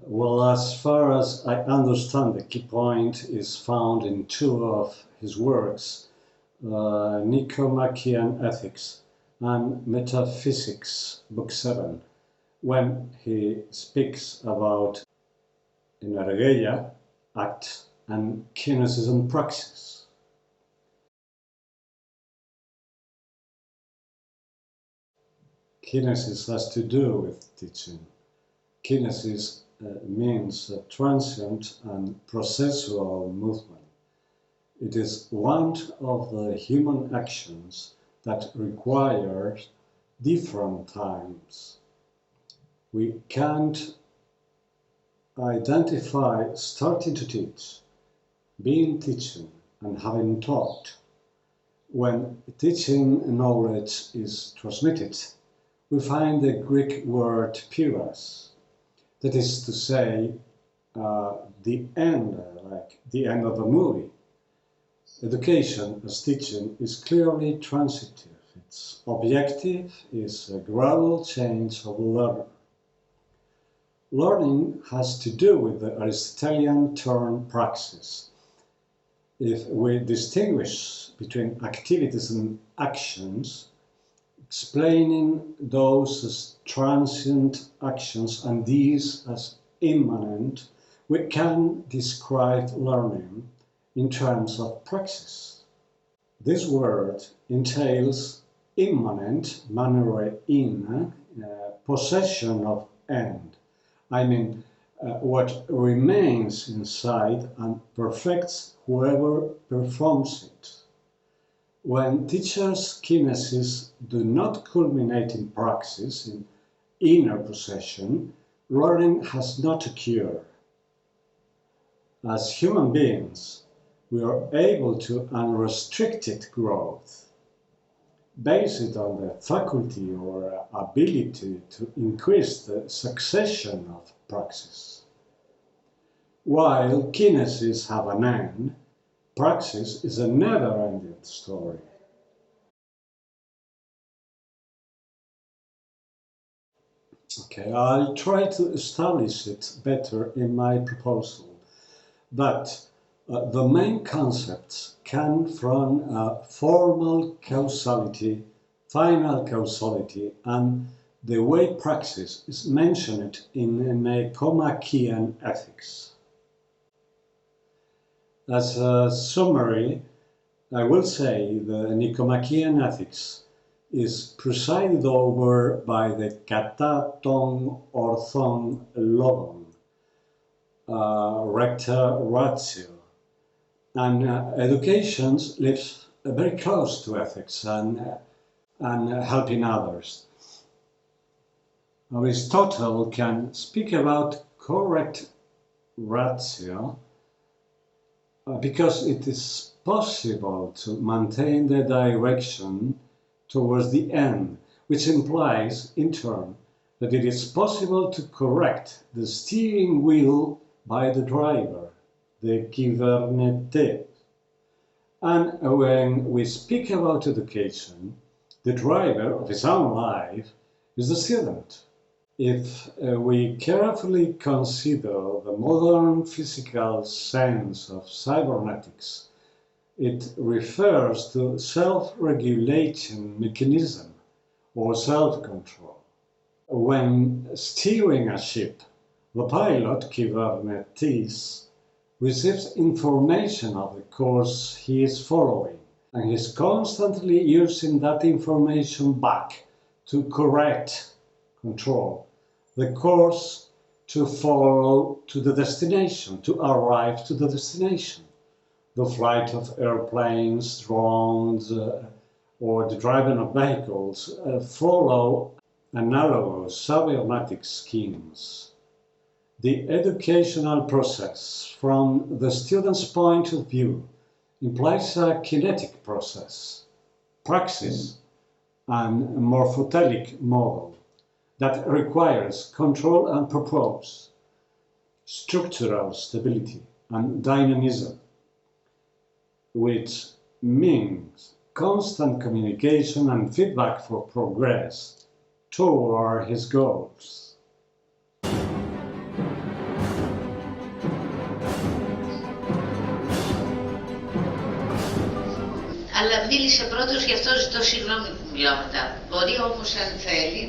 Well, as far as I understand, the key point is found in two of his works, Nicomachean Ethics and Metaphysics, Book 7, when he speaks about energeia, act, and kinesis and praxis. Kinesis has to do with teaching. Kinesis means transient and processual movement. It is one of the human actions that requires different times. We can't identify starting to teach, being teaching, and having taught. When teaching knowledge is transmitted, we find the Greek word pyrrhus, that is to say, the end, like the end of a movie. Education as teaching is clearly transitive. Its objective is a gradual change of the learner. Learning has to do with the Aristotelian term praxis. If we distinguish between activities and actions, explaining those as transient actions and these as immanent, we can describe learning in terms of praxis. This word entails immanent, manere in, possession of end. I mean, what remains inside and perfects whoever performs it. When teachers' kinesis do not culminate in praxis, in inner possession, learning has not occurred. As human beings, we are able to unrestricted growth, based on the faculty or ability to increase the succession of praxis. While kinesis have an end, praxis is a never-ending story. Okay, I'll try to establish it better in my proposal, but the main concepts come from formal causality, final causality, and the way praxis is mentioned in Nicomachean Ethics. As a summary, I will say the Nicomachean Ethics is presided over by the kata ton orthon logon, recta ratio, and education lives very close to ethics and helping others. Aristotle can speak about correct ratio because it is possible to maintain the direction towards the end, which implies, in turn, that it is possible to correct the steering wheel by the driver, the Cybernetics. And when we speak about education, the driver of his own life is the student. If we carefully consider the modern physical sense of cybernetics, it refers to self-regulation mechanism or self-control. When steering a ship, the pilot, Cybernetics, receives information of the course he is following, and is constantly using that information back to correct, control, the course to follow to the destination, to arrive to the destination. The flight of airplanes, drones, or the driving of vehicles follow analogous cybernetic schemes. The educational process, from the student's point of view, implies a kinetic process, praxis, and morphotelic model that requires control and purpose, structural stability, and dynamism, which means constant communication and feedback for progress toward his goals. μίλησε πρώτος, γι' αυτό ζητώ συγγνώμη που μιλάω μετά. Μπορεί όμως αν θέλει